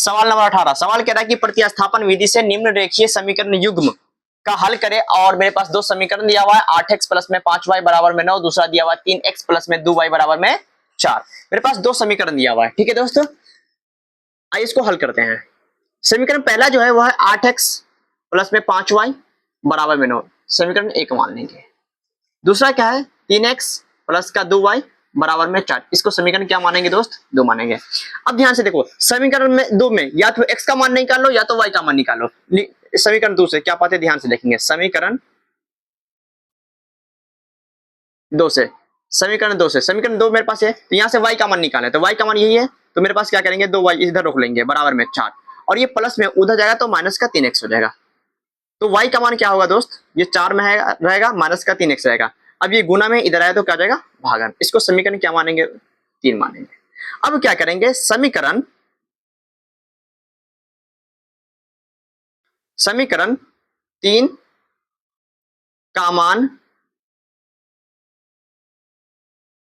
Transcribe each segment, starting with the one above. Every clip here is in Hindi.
सवाल नंबर 18 सवाल कह रहा है कि प्रतिस्थापन विधि से निम्न रेखीय समीकरण युग्म का हल करें। और मेरे पास दो समीकरण दिया हुआ है, 8x प्लस में 5y बराबर में 9, दूसरा दिया हुआ है 3x प्लस में 2y बराबर में 4। मेरे पास दो समीकरण दिया हुआ है, ठीक है दोस्तों। आइए इसको हल करते हैं। समीकरण पहला जो है वह है 8x प्लस में 5y बराबर में 9, समीकरण 1 मान लेंगे। दूसरा क्या है 3x प्लस का 2y बराबर में 4, इसको समीकरण क्या मानेंगे दोस्त 2 मानेंगे। अब ध्यान से देखो, समीकरण में 2 में या तो x का मान निकालो या तो y का मान निकालो। समीकरण 2 से क्या पाते ध्यान से देखेंगे, समीकरण 2 से समीकरण 2 मेरे पास है, तो यहां से y का मान निकाले, तो y का मान यही है, तो मेरे पास क्या करेंगे 2y इधर रोक लेंगे बराबर में 4, और ये प्लस में उधर जाएगा तो माइनस का 3x हो जाएगा। तो y का मान क्या होगा दोस्त, ये 4 में रहेगा, माइनस का 3x रहेगा। अब ये गुना में इधर आया तो क्या जाएगा भागन, इसको समीकरण क्या मानेंगे 3 मानेंगे। अब क्या करेंगे, समीकरण 3 का मान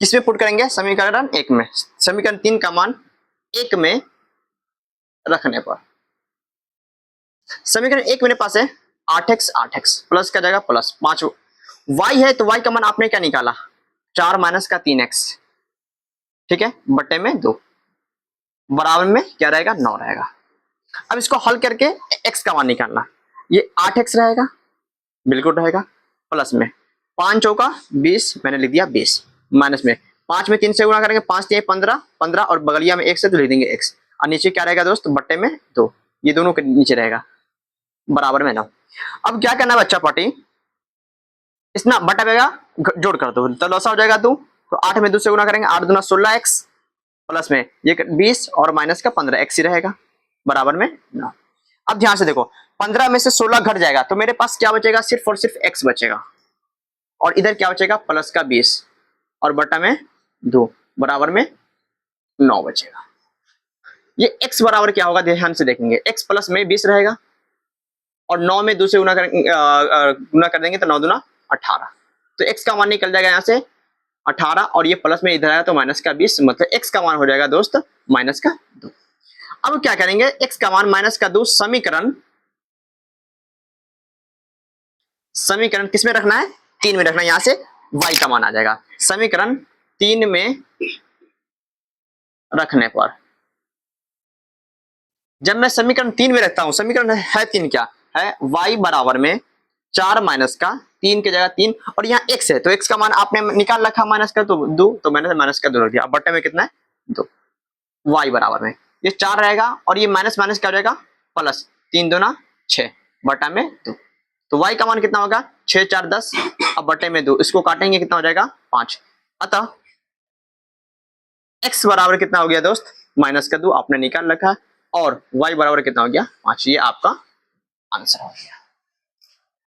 किसमें पुट करेंगे, समीकरण 1 में। समीकरण 3 का मान 1 में रखने पर समीकरण 1 मेरे पास है 8x प्लस का जाएगा प्लस 5 y है, तो y का मान आपने क्या निकाला 4 माइनस का 3x, ठीक है, बटे में 2 बराबर में क्या रहेगा 9 रहेगा। अब इसको हल करके x का मान निकालना, ये 8x रहेगा बिल्कुल रहेगा, प्लस में 5 चौका 20 मैंने लिख दिया 20, माइनस में 5 में 3 से गुणा करेंगे 5 3 15 और बगलिया में 1 से तो लिख देंगे x, और नीचे क्या रहेगा दोस्त बट्टे में 2, ये दोनों के नीचे रहेगा बराबर में 9। अब क्या करना है बच्चा पार्टी, इसना बटा रहेगा जोड़ कर दो तो लौसा हो जाएगा 2, तो 8 में 2 से गुणा करेंगे 8 दूना 16x प्लस में ये 20 और माइनस का 15x ही रहेगा बराबर में 9। अब ध्यान से देखो 15 में से 16 घट जाएगा तो मेरे पास क्या बचेगा, सिर्फ और सिर्फ x बचेगा, और इधर क्या बचेगा प्लस का 20 और बटा में 2 बराबर में 9 बचेगा। ये x बराबर क्या होगा ध्यान से देखेंगे, x प्लस में 20 रहेगा और 9 में 2 से गुना कर देंगे तो 9 दूना 18, तो x का मान निकल जाएगा यहाँ से 18 और ये प्लस में इधर आया तो माइनस का 20, मतलब x का मान हो जाएगा दोस्त माइनस का 2। अब क्या करेंगे, x का मान माइनस का 2 समीकरण किस में रखना है 3 में रखना है, यहां से y का मान आ जाएगा समीकरण 3 में रखने पर। जब मैं समीकरण 3 में रखता हूं, समीकरण है 3 क्या है, y बराबर में 4 माइनस का 3 की जगह 3 और यहाँ x है, तो x का मान आपने निकाल रखा माइनस का 2, तो मैंने माइनस का 2 रख दिया। अब बटे में कितना है 2, y बराबर में ये 4 रहेगा और ये माइनस माइनस क्या हो जाएगा प्लस, 3 दूना 6 बटा में 2, तो y का मान कितना होगा 6 4 10, अब बटे में 2, इसको काटेंगे कितना हो जाएगा 5। अतः x बराबर कितना हो गया दोस्त माइनस का 2 आपने निकाल रखा, और y बराबर कितना हो गया 5, ये आपका आंसर हो गया।